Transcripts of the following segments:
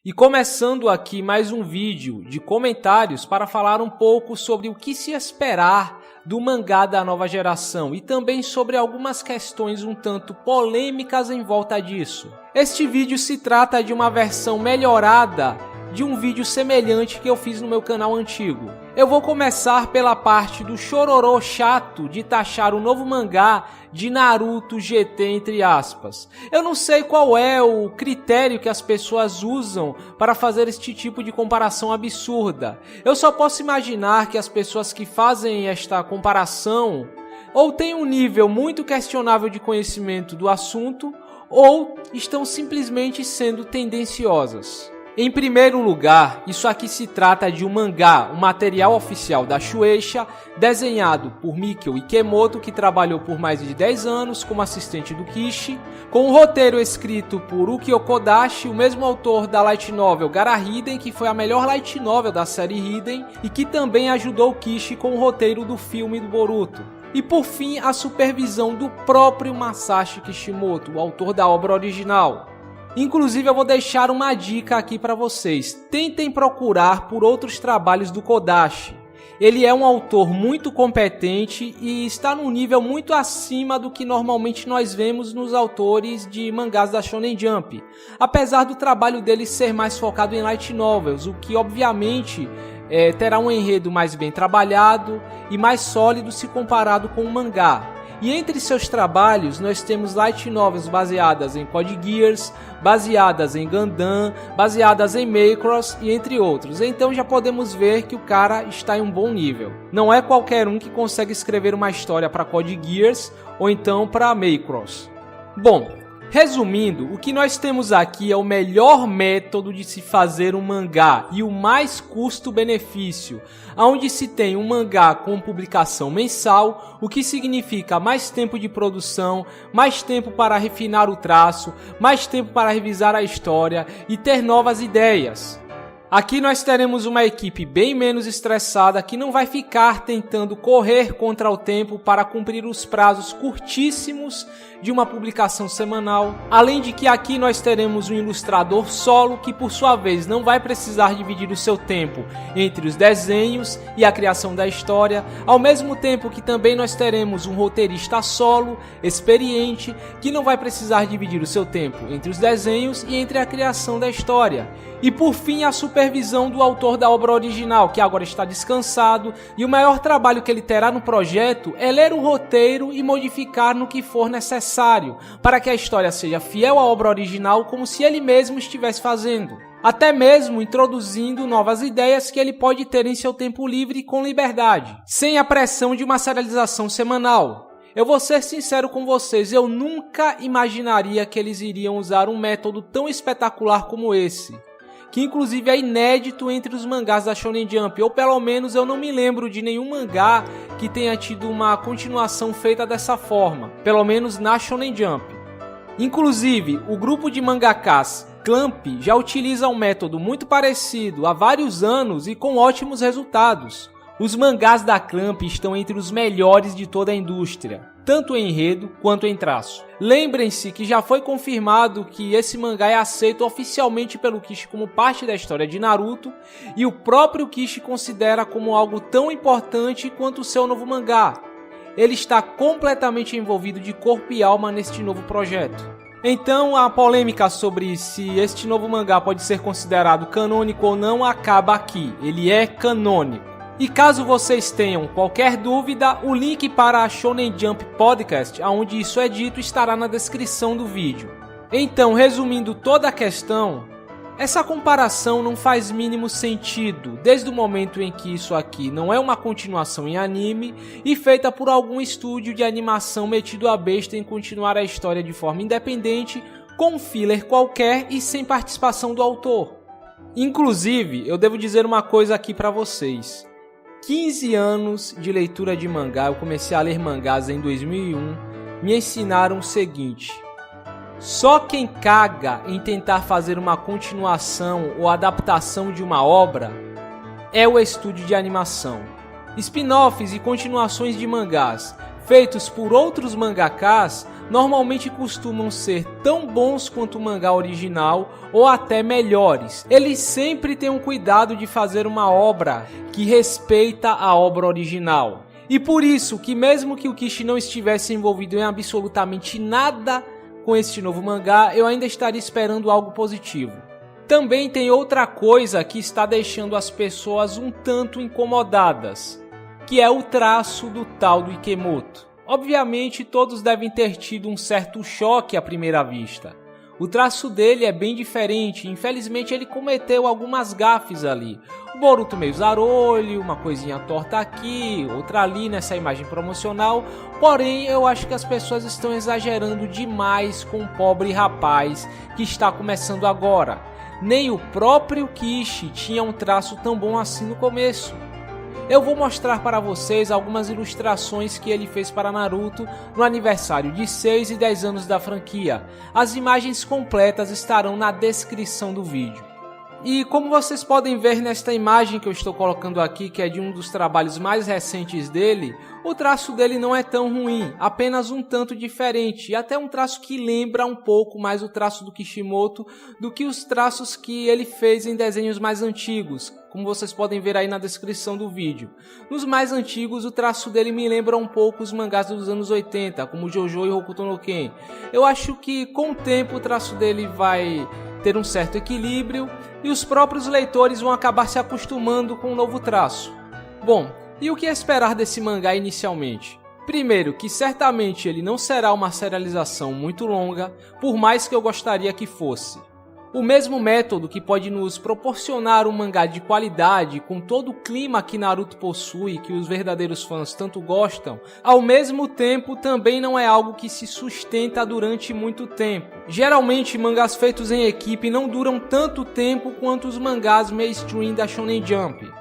E começando aqui mais um vídeo de comentários para falar um pouco sobre o que se esperar do mangá da nova geração e também sobre algumas questões um tanto polêmicas em volta disso. Este vídeo se trata de uma versão melhorada de um vídeo semelhante que eu fiz no meu canal antigo. Eu vou começar pela parte do chororô chato de taxar o novo mangá de Naruto GT entre aspas. Eu não sei qual é o critério que as pessoas usam para fazer este tipo de comparação absurda. Eu só posso imaginar que as pessoas que fazem esta comparação ou têm um nível muito questionável de conhecimento do assunto ou estão simplesmente sendo tendenciosas. Em primeiro lugar, isso aqui se trata de um mangá, um material oficial da Shueisha, desenhado por Mikio Ikemoto, que trabalhou por mais de 10 anos como assistente do Kishi, com um roteiro escrito por Ukyo Kodashi, o mesmo autor da light novel Gara Hiden, que foi a melhor light novel da série Hiden, e que também ajudou o Kishi com o roteiro do filme do Boruto. E por fim, a supervisão do próprio Masashi Kishimoto, o autor da obra original. Inclusive eu vou deixar uma dica aqui para vocês, tentem procurar por outros trabalhos do Kodashi. Ele é um autor muito competente e está num nível muito acima do que normalmente nós vemos nos autores de mangás da Shonen Jump. Apesar do trabalho dele ser mais focado em light novels, o que obviamente terá um enredo mais bem trabalhado e mais sólido se comparado com o mangá. E entre seus trabalhos nós temos light novels baseadas em Code Geass, baseadas em Gundam, baseadas em Macross e entre outros. Então já podemos ver que o cara está em um bom nível. Não é qualquer um que consegue escrever uma história para Code Geass ou então para Macross. Bom, resumindo, o que nós temos aqui é o melhor método de se fazer um mangá e o mais custo-benefício, onde se tem um mangá com publicação mensal, o que significa mais tempo de produção, mais tempo para refinar o traço, mais tempo para revisar a história e ter novas ideias. Aqui nós teremos uma equipe bem menos estressada que não vai ficar tentando correr contra o tempo para cumprir os prazos curtíssimos de uma publicação semanal. Além de que aqui nós teremos um ilustrador solo que por sua vez não vai precisar dividir o seu tempo entre os desenhos e a criação da história, ao mesmo tempo que também nós teremos um roteirista solo, experiente, que não vai precisar dividir o seu tempo entre os desenhos e entre a criação da história. E por fim a supervisão do autor da obra original, que agora está descansado, e o maior trabalho que ele terá no projeto é ler o roteiro e modificar no que for necessário, para que a história seja fiel à obra original como se ele mesmo estivesse fazendo. Até mesmo introduzindo novas ideias que ele pode ter em seu tempo livre com liberdade, sem a pressão de uma serialização semanal. Eu vou ser sincero com vocês, eu nunca imaginaria que eles iriam usar um método tão espetacular como esse, que inclusive é inédito entre os mangás da Shonen Jump, ou pelo menos eu não me lembro de nenhum mangá que tenha tido uma continuação feita dessa forma, pelo menos na Shonen Jump. Inclusive, o grupo de mangakas Clamp já utiliza um método muito parecido há vários anos e com ótimos resultados. Os mangás da Clamp estão entre os melhores de toda a indústria, tanto em enredo quanto em traço. Lembrem-se que já foi confirmado que esse mangá é aceito oficialmente pelo Kishi como parte da história de Naruto, e o próprio Kishi considera como algo tão importante quanto o seu novo mangá. Ele está completamente envolvido de corpo e alma neste novo projeto. Então a polêmica sobre se este novo mangá pode ser considerado canônico ou não acaba aqui. Ele é canônico. E caso vocês tenham qualquer dúvida, o link para a Shonen Jump Podcast, onde isso é dito, estará na descrição do vídeo. Então, resumindo toda a questão, essa comparação não faz mínimo sentido, desde o momento em que isso aqui não é uma continuação em anime e feita por algum estúdio de animação metido a besta em continuar a história de forma independente, com um filler qualquer e sem participação do autor. Inclusive, eu devo dizer uma coisa aqui para vocês. 15 anos de leitura de mangá, eu comecei a ler mangás em 2001, me ensinaram o seguinte: só quem caga em tentar fazer uma continuação ou adaptação de uma obra é o estúdio de animação. Spin-offs e continuações de mangás feitos por outros mangakas normalmente costumam ser tão bons quanto o mangá original ou até melhores. Eles sempre têm um cuidado de fazer uma obra que respeita a obra original. E por isso que mesmo que o Kishi não estivesse envolvido em absolutamente nada com este novo mangá, eu ainda estaria esperando algo positivo. Também tem outra coisa que está deixando as pessoas um tanto incomodadas, que é o traço do tal do Ikemoto. Obviamente todos devem ter tido um certo choque à primeira vista. O traço dele é bem diferente, infelizmente ele cometeu algumas gafes ali. O Boruto meio zarolho, uma coisinha torta aqui, outra ali nessa imagem promocional. Porém, eu acho que as pessoas estão exagerando demais com o pobre rapaz que está começando agora. Nem o próprio Kishi tinha um traço tão bom assim no começo. Eu vou mostrar para vocês algumas ilustrações que ele fez para Naruto no aniversário de 6 e 10 anos da franquia. As imagens completas estarão na descrição do vídeo. E como vocês podem ver nesta imagem que eu estou colocando aqui, que é de um dos trabalhos mais recentes dele, o traço dele não é tão ruim, apenas um tanto diferente, e até um traço que lembra um pouco mais o traço do Kishimoto do que os traços que ele fez em desenhos mais antigos, como vocês podem ver aí na descrição do vídeo. Nos mais antigos, o traço dele me lembra um pouco os mangás dos anos 80, como Jojo e Hokuto no Ken. Eu acho que com o tempo o traço dele vai ter um certo equilíbrio e os próprios leitores vão acabar se acostumando com o novo traço. Bom, e o que esperar desse mangá inicialmente? Primeiro, que certamente ele não será uma serialização muito longa, por mais que eu gostaria que fosse. O mesmo método que pode nos proporcionar um mangá de qualidade com todo o clima que Naruto possui, que os verdadeiros fãs tanto gostam, ao mesmo tempo também não é algo que se sustenta durante muito tempo. Geralmente mangás feitos em equipe não duram tanto tempo quanto os mangás mainstream da Shonen Jump.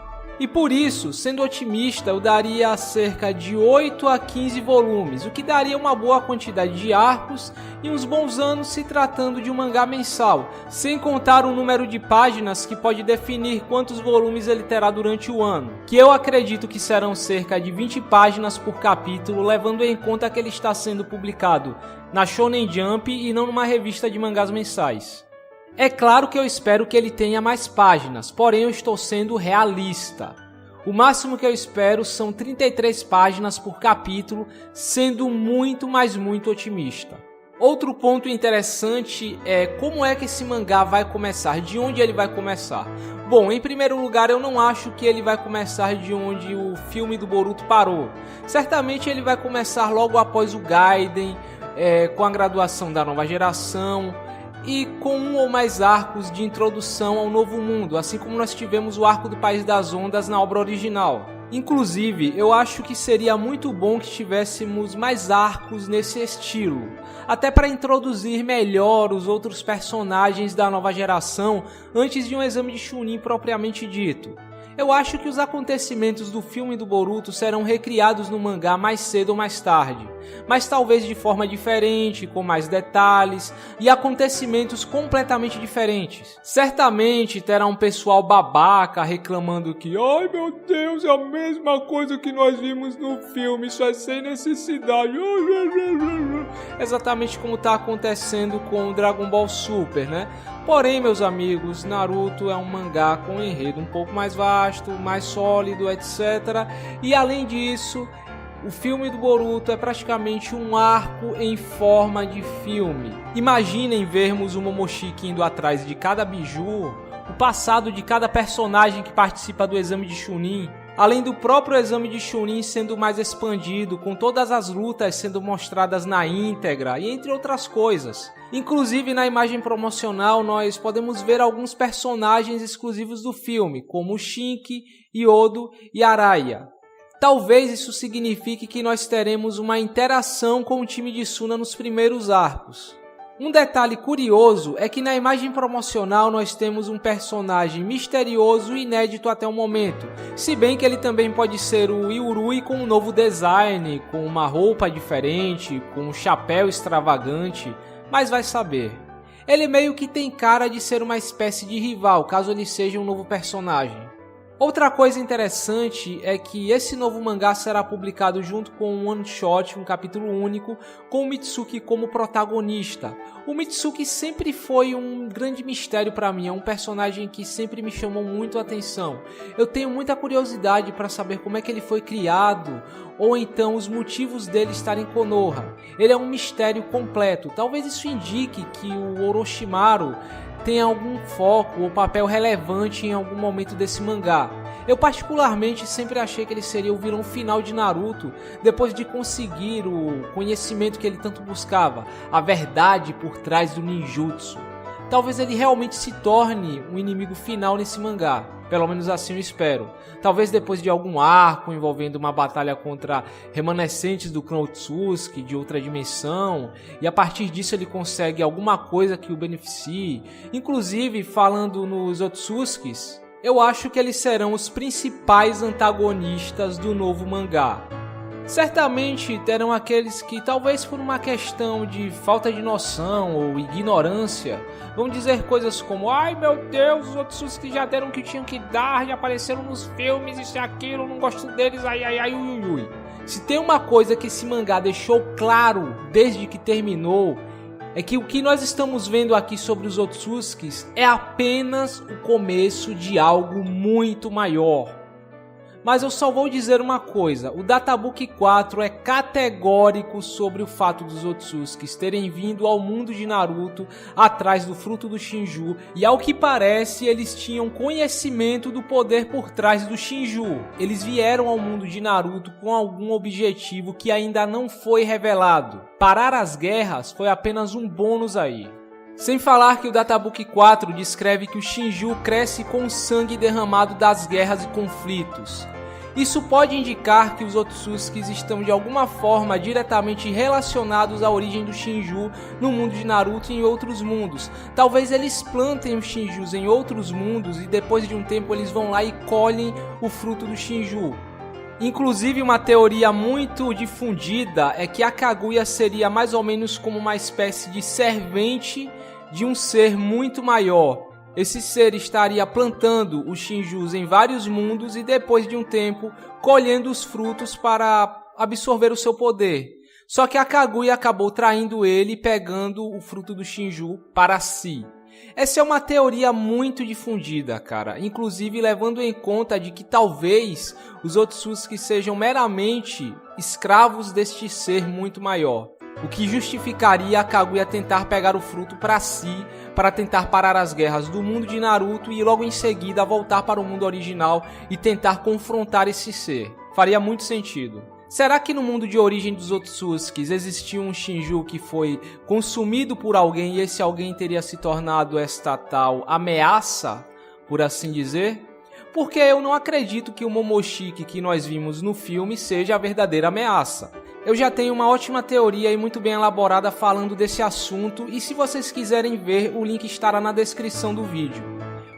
E por isso, sendo otimista, eu daria cerca de 8 a 15 volumes, o que daria uma boa quantidade de arcos e uns bons anos se tratando de um mangá mensal, sem contar o número de páginas que pode definir quantos volumes ele terá durante o ano, que eu acredito que serão cerca de 20 páginas por capítulo, levando em conta que ele está sendo publicado na Shonen Jump e não numa revista de mangás mensais. É claro que eu espero que ele tenha mais páginas, porém eu estou sendo realista. O máximo que eu espero são 33 páginas por capítulo, sendo muito, mas muito otimista. Outro ponto interessante é como é que esse mangá vai começar, de onde ele vai começar. Bom, em primeiro lugar, eu não acho que ele vai começar de onde o filme do Boruto parou. Certamente ele vai começar logo após o Gaiden, com a graduação da nova geração, e com um ou mais arcos de introdução ao novo mundo, assim como nós tivemos o arco do País das Ondas na obra original. Inclusive, eu acho que seria muito bom que tivéssemos mais arcos nesse estilo, até para introduzir melhor os outros personagens da nova geração antes de um exame de Chunin propriamente dito. Eu acho que os acontecimentos do filme do Boruto serão recriados no mangá mais cedo ou mais tarde, mas talvez de forma diferente, com mais detalhes e acontecimentos completamente diferentes. Certamente terá um pessoal babaca reclamando que "ai meu Deus, é a mesma coisa que nós vimos no filme, isso é sem necessidade", exatamente como está acontecendo com o Dragon Ball Super, né? Porém, meus amigos, Naruto é um mangá com um enredo um pouco mais vasto, mais sólido, etc. E além disso, o filme do Boruto é praticamente um arco em forma de filme. Imaginem vermos o Momoshiki indo atrás de cada biju, o passado de cada personagem que participa do exame de Chunin, além do próprio exame de Chunin sendo mais expandido, com todas as lutas sendo mostradas na íntegra e entre outras coisas. Inclusive na imagem promocional nós podemos ver alguns personagens exclusivos do filme, como Shinki, Yodo e Araya. Talvez isso signifique que nós teremos uma interação com o time de Suna nos primeiros arcos. Um detalhe curioso é que na imagem promocional nós temos um personagem misterioso e inédito até o momento, se bem que ele também pode ser o Yurui com um novo design, com uma roupa diferente, com um chapéu extravagante, mas vai saber. Ele meio que tem cara de ser uma espécie de rival, caso ele seja um novo personagem. Outra coisa interessante é que esse novo mangá será publicado junto com um one shot, um capítulo único, com o Mitsuki como protagonista. O Mitsuki sempre foi um grande mistério para mim, é um personagem que sempre me chamou muito a atenção. Eu tenho muita curiosidade para saber como é que ele foi criado, ou então os motivos dele estar em Konoha. Ele é um mistério completo, talvez isso indique que o Orochimaru tem algum foco ou papel relevante em algum momento desse mangá. Eu particularmente sempre achei que ele seria o vilão final de Naruto, depois de conseguir o conhecimento que ele tanto buscava, a verdade por trás do ninjutsu. Talvez ele realmente se torne um inimigo final nesse mangá, pelo menos assim eu espero. Talvez depois de algum arco envolvendo uma batalha contra remanescentes do clã Otsutsuki de outra dimensão, e a partir disso ele consegue alguma coisa que o beneficie. Inclusive, falando nos Otsutsukis, eu acho que eles serão os principais antagonistas do novo mangá. Certamente terão aqueles que, talvez por uma questão de falta de noção ou ignorância, vão dizer coisas como: ai meu Deus, os Otsutsuki já deram o que tinham que dar, já apareceram nos filmes, isso e aquilo, não gosto deles, ai ai ai ui ui. Se tem uma coisa que esse mangá deixou claro desde que terminou, é que o que nós estamos vendo aqui sobre os Otsutsukis é apenas o começo de algo muito maior. Mas eu só vou dizer uma coisa, o Databook 4 é categórico sobre o fato dos Otsutsukis terem vindo ao mundo de Naruto atrás do fruto do Shinju, e ao que parece eles tinham conhecimento do poder por trás do Shinju. Eles vieram ao mundo de Naruto com algum objetivo que ainda não foi revelado. Parar as guerras foi apenas um bônus aí. Sem falar que o Databook 4 descreve que o Shinju cresce com o sangue derramado das guerras e conflitos. Isso pode indicar que os Otsutsukis estão de alguma forma diretamente relacionados à origem do Shinju no mundo de Naruto e em outros mundos. Talvez eles plantem os Shinjus em outros mundos e depois de um tempo eles vão lá e colhem o fruto do Shinju. Inclusive, uma teoria muito difundida é que a Kaguya seria mais ou menos como uma espécie de servente de um ser muito maior. Esse ser estaria plantando os Shinjus em vários mundos e depois de um tempo colhendo os frutos para absorver o seu poder. Só que a Kaguya acabou traindo ele e pegando o fruto do Shinju para si. Essa é uma teoria muito difundida, cara, inclusive levando em conta de que talvez os Otsutsukis sejam meramente escravos deste ser muito maior, o que justificaria a Kaguya tentar pegar o fruto para si, para tentar parar as guerras do mundo de Naruto e logo em seguida voltar para o mundo original e tentar confrontar esse ser. Faria muito sentido. Será que no mundo de origem dos Otsutsukis existia um Shinju que foi consumido por alguém e esse alguém teria se tornado esta tal ameaça, por assim dizer? Porque eu não acredito que o Momoshiki que nós vimos no filme seja a verdadeira ameaça. Eu já tenho uma ótima teoria e muito bem elaborada falando desse assunto, e se vocês quiserem ver, o link estará na descrição do vídeo.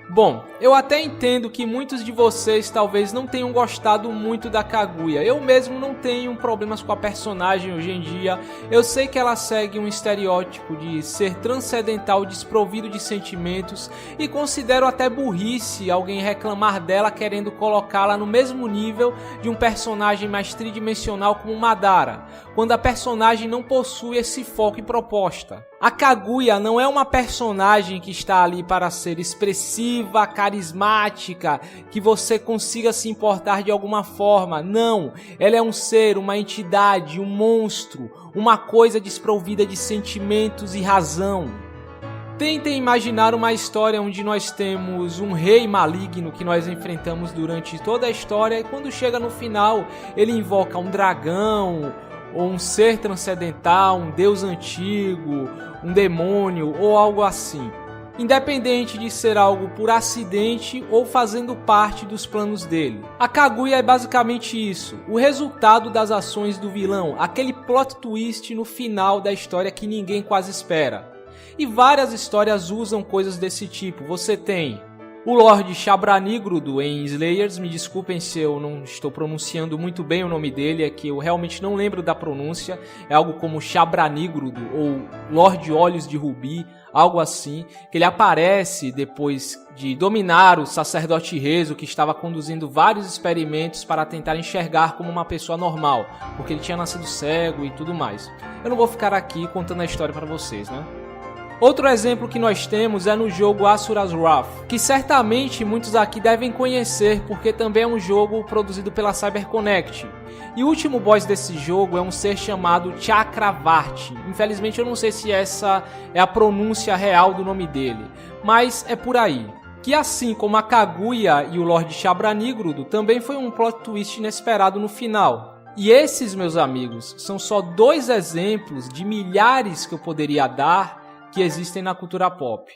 Bom, eu até entendo que muitos de vocês talvez não tenham gostado muito da Kaguya. Eu mesmo não tenho problemas com a personagem hoje em dia. Eu sei que ela segue um estereótipo de ser transcendental, desprovido de sentimentos, e considero até burrice alguém reclamar dela querendo colocá-la no mesmo nível de um personagem mais tridimensional como Madara, quando a personagem não possui esse foco e proposta. A Kaguya não é uma personagem que está ali para ser expressiva, carismática, que você consiga se importar de alguma forma. Não, ela é um ser, uma entidade, um monstro, uma coisa desprovida de sentimentos e razão. Tentem imaginar uma história onde nós temos um rei maligno que nós enfrentamos durante toda a história e quando chega no final ele invoca um dragão, ou um ser transcendental, um deus antigo, um demônio ou algo assim. Independente de ser algo por acidente ou fazendo parte dos planos dele. A Kaguya é basicamente isso, o resultado das ações do vilão, aquele plot twist no final da história que ninguém quase espera. E várias histórias usam coisas desse tipo. Você tem o Lord Chabranigrudo em Slayers, me desculpem se eu não estou pronunciando muito bem o nome dele, é que eu realmente não lembro da pronúncia, é algo como Chabranigrudo ou Lord Olhos de Rubi, algo assim, que ele aparece depois de dominar o sacerdote Rezo, que estava conduzindo vários experimentos para tentar enxergar como uma pessoa normal, porque ele tinha nascido cego e tudo mais. Eu não vou ficar aqui contando a história para vocês, né? Outro exemplo que nós temos é no jogo Asura's Wrath, que certamente muitos aqui devem conhecer porque também é um jogo produzido pela CyberConnect. E o último boss desse jogo é um ser chamado Chakravarti. Infelizmente eu não sei se essa é a pronúncia real do nome dele, mas é por aí. Que assim como a Kaguya e o Lord Chabranigrudo, também foi um plot twist inesperado no final. E esses, meus amigos, são só 2 exemplos de milhares que eu poderia dar que existem na cultura pop.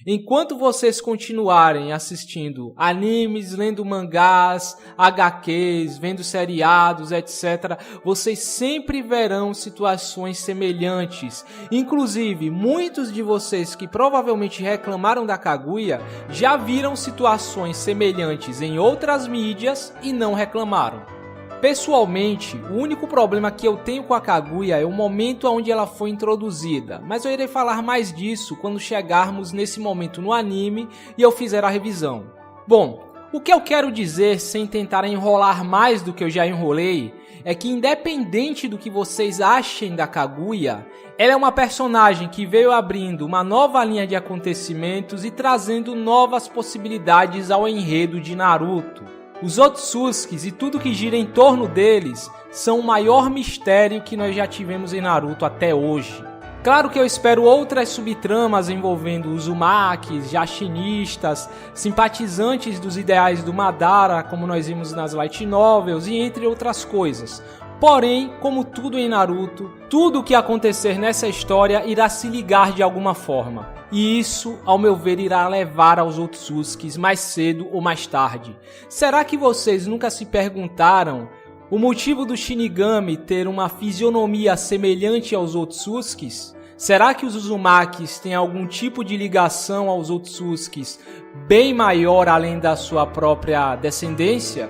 Enquanto vocês continuarem assistindo animes, lendo mangás, HQs, vendo seriados, etc., vocês sempre verão situações semelhantes. Inclusive, muitos de vocês que provavelmente reclamaram da Kaguya já viram situações semelhantes em outras mídias e não reclamaram. Pessoalmente, o único problema que eu tenho com a Kaguya é o momento onde ela foi introduzida, mas eu irei falar mais disso quando chegarmos nesse momento no anime e eu fizer a revisão. Bom, o que eu quero dizer sem tentar enrolar mais do que eu já enrolei é que independente do que vocês achem da Kaguya, ela é uma personagem que veio abrindo uma nova linha de acontecimentos e trazendo novas possibilidades ao enredo de Naruto. Os Otsutskis e tudo que gira em torno deles são o maior mistério que nós já tivemos em Naruto até hoje. Claro que eu espero outras subtramas envolvendo Uzumakis, Jashinistas, simpatizantes dos ideais do Madara, como nós vimos nas light novels, e entre outras coisas. Porém, como tudo em Naruto, tudo o que acontecer nessa história irá se ligar de alguma forma. E isso, ao meu ver, irá levar aos Otsutskis mais cedo ou mais tarde. Será que vocês nunca se perguntaram o motivo do Shinigami ter uma fisionomia semelhante aos Otsutskis? Será que os Uzumakis têm algum tipo de ligação aos Otsutskis bem maior além da sua própria descendência?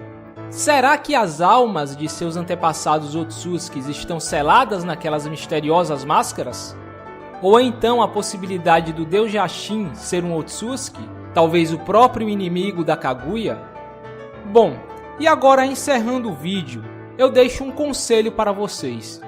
Será que as almas de seus antepassados Otsutskis estão seladas naquelas misteriosas máscaras? Ou então a possibilidade do Deus Jashin ser um Otsutsuki? Talvez o próprio inimigo da Kaguya? Bom, e agora encerrando o vídeo, eu deixo um conselho para vocês.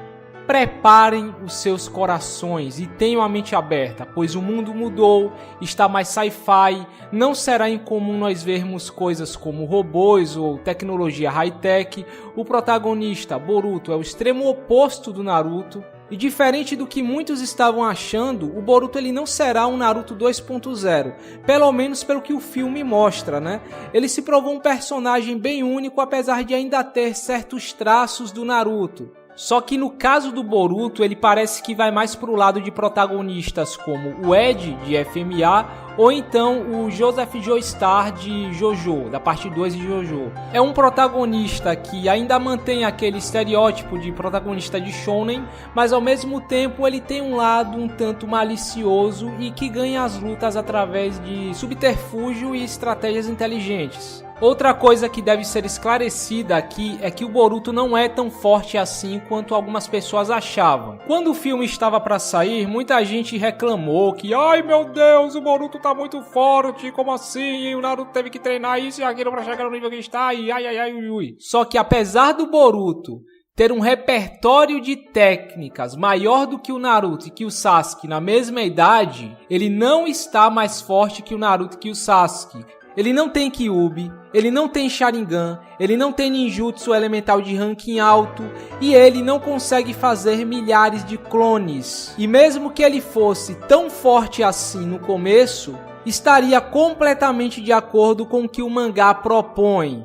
Preparem os seus corações e tenham a mente aberta, pois o mundo mudou, está mais sci-fi, não será incomum nós vermos coisas como robôs ou tecnologia high-tech. O protagonista, Boruto, é o extremo oposto do Naruto. E diferente do que muitos estavam achando, o Boruto ele não será um Naruto 2.0, pelo menos pelo que o filme mostra, né? Ele se provou um personagem bem único, apesar de ainda ter certos traços do Naruto. Só que no caso do Boruto, ele parece que vai mais pro lado de protagonistas como o Ed, de FMA, ou então o Joseph Joestar, de JoJo, da parte 2 de JoJo. É um protagonista que ainda mantém aquele estereótipo de protagonista de Shonen, mas ao mesmo tempo ele tem um lado um tanto malicioso e que ganha as lutas através de subterfúgio e estratégias inteligentes. Outra coisa que deve ser esclarecida aqui é que o Boruto não é tão forte assim quanto algumas pessoas achavam. Quando o filme estava para sair, muita gente reclamou que ai meu Deus, o Boruto tá muito forte, como assim? O Naruto teve que treinar isso e aquilo para chegar no nível que está e ai. Só que apesar do Boruto ter um repertório de técnicas maior do que o Naruto e que o Sasuke na mesma idade, ele não está mais forte que o Naruto e que o Sasuke. Ele não tem Kyuubi, ele não tem Sharingan, ele não tem ninjutsu elemental de ranking alto e ele não consegue fazer milhares de clones. E mesmo que ele fosse tão forte assim no começo, estaria completamente de acordo com o que o mangá propõe.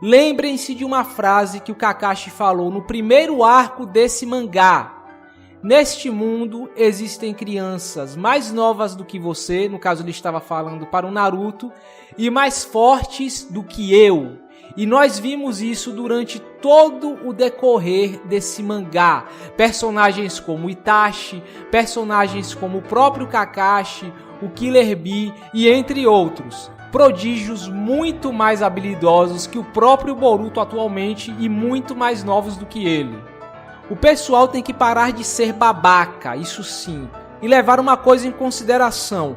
Lembrem-se de uma frase que o Kakashi falou no primeiro arco desse mangá. Neste mundo existem crianças mais novas do que você, no caso ele estava falando para o Naruto, e mais fortes do que eu. E nós vimos isso durante todo o decorrer desse mangá. Personagens como Itachi, personagens como o próprio Kakashi, o Killer Bee e entre outros. Prodígios muito mais habilidosos que o próprio Boruto atualmente e muito mais novos do que ele. O pessoal tem que parar de ser babaca, isso sim, e levar uma coisa em consideração.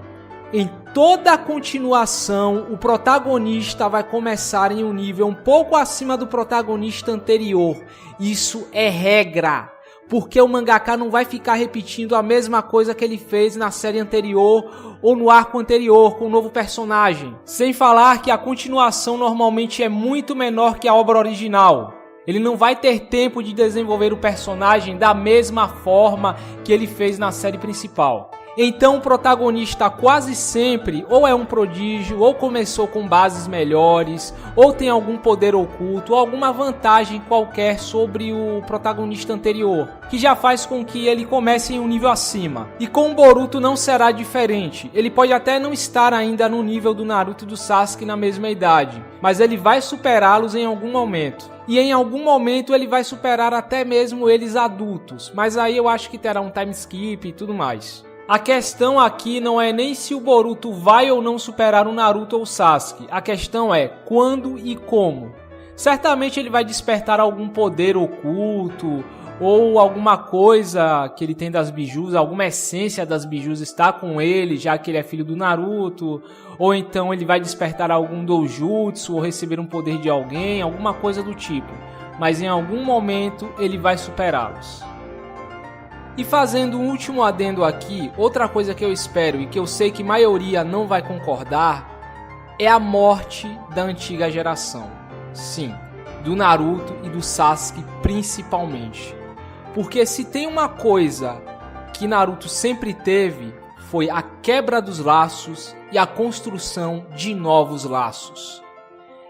Em toda a continuação, o protagonista vai começar em um nível um pouco acima do protagonista anterior. Isso é regra, porque o mangaka não vai ficar repetindo a mesma coisa que ele fez na série anterior ou no arco anterior com um novo personagem. Sem falar que a continuação normalmente é muito menor que a obra original. Ele não vai ter tempo de desenvolver o personagem da mesma forma que ele fez na série principal. Então o protagonista quase sempre ou é um prodígio, ou começou com bases melhores, ou tem algum poder oculto, ou alguma vantagem qualquer sobre o protagonista anterior, que já faz com que ele comece em um nível acima. E com o Boruto não será diferente. Ele pode até não estar ainda no nível do Naruto e do Sasuke na mesma idade, mas ele vai superá-los em algum momento. E em algum momento ele vai superar até mesmo eles adultos, mas aí eu acho que terá um time skip e tudo mais. A questão aqui não é nem se o Boruto vai ou não superar o Naruto ou o Sasuke. A questão é quando e como. Certamente ele vai despertar algum poder oculto ou alguma coisa que ele tem das bijus, alguma essência das bijus está com ele, já que ele é filho do Naruto. Ou então ele vai despertar algum doujutsu ou receber um poder de alguém, alguma coisa do tipo. Mas em algum momento ele vai superá-los. E fazendo um último adendo aqui, outra coisa que eu espero e que eu sei que a maioria não vai concordar é a morte da antiga geração. Sim, do Naruto e do Sasuke principalmente. Porque se tem uma coisa que Naruto sempre teve, foi a quebra dos laços e a construção de novos laços.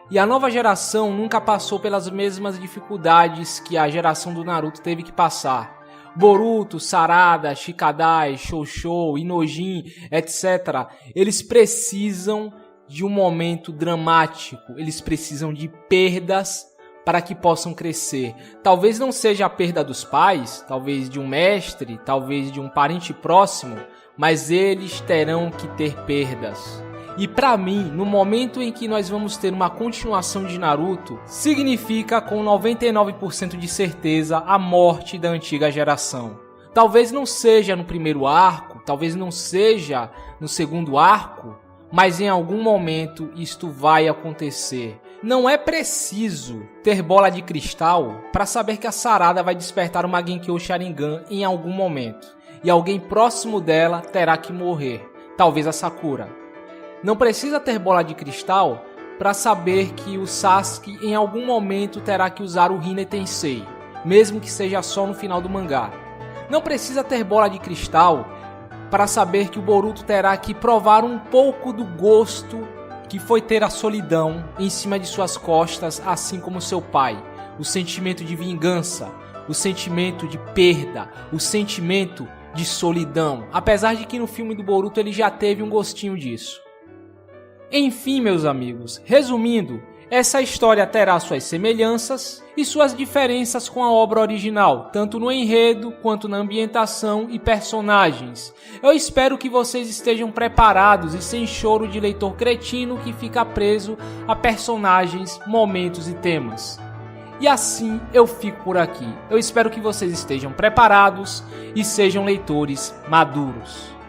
E a nova geração nunca passou pelas mesmas dificuldades que a geração do Naruto teve que passar. Boruto, Sarada, Shikadai, Shoushou, Inojin, etc. Eles precisam de um momento dramático, eles precisam de perdas para que possam crescer. Talvez não seja a perda dos pais, talvez de um mestre, talvez de um parente próximo, mas eles terão que ter perdas. E para mim, no momento em que nós vamos ter uma continuação de Naruto, significa com 99% de certeza a morte da antiga geração. Talvez não seja no primeiro arco, talvez não seja no segundo arco, mas em algum momento isto vai acontecer. Não é preciso ter bola de cristal para saber que a Sarada vai despertar uma Genkyo Sharingan em algum momento. E alguém próximo dela terá que morrer, talvez a Sakura. Não precisa ter bola de cristal para saber que o Sasuke em algum momento terá que usar o Rinne Tensei, mesmo que seja só no final do mangá. Não precisa ter bola de cristal para saber que o Boruto terá que provar um pouco do gosto que foi ter a solidão em cima de suas costas, assim como seu pai. O sentimento de vingança, o sentimento de perda, o sentimento de solidão. Apesar de que no filme do Boruto ele já teve um gostinho disso. Enfim, meus amigos, resumindo, essa história terá suas semelhanças e suas diferenças com a obra original, tanto no enredo quanto na ambientação e personagens. Eu espero que vocês estejam preparados e sem choro de leitor cretino que fica preso a personagens, momentos e temas. E assim eu fico por aqui. Eu espero que vocês estejam preparados e sejam leitores maduros.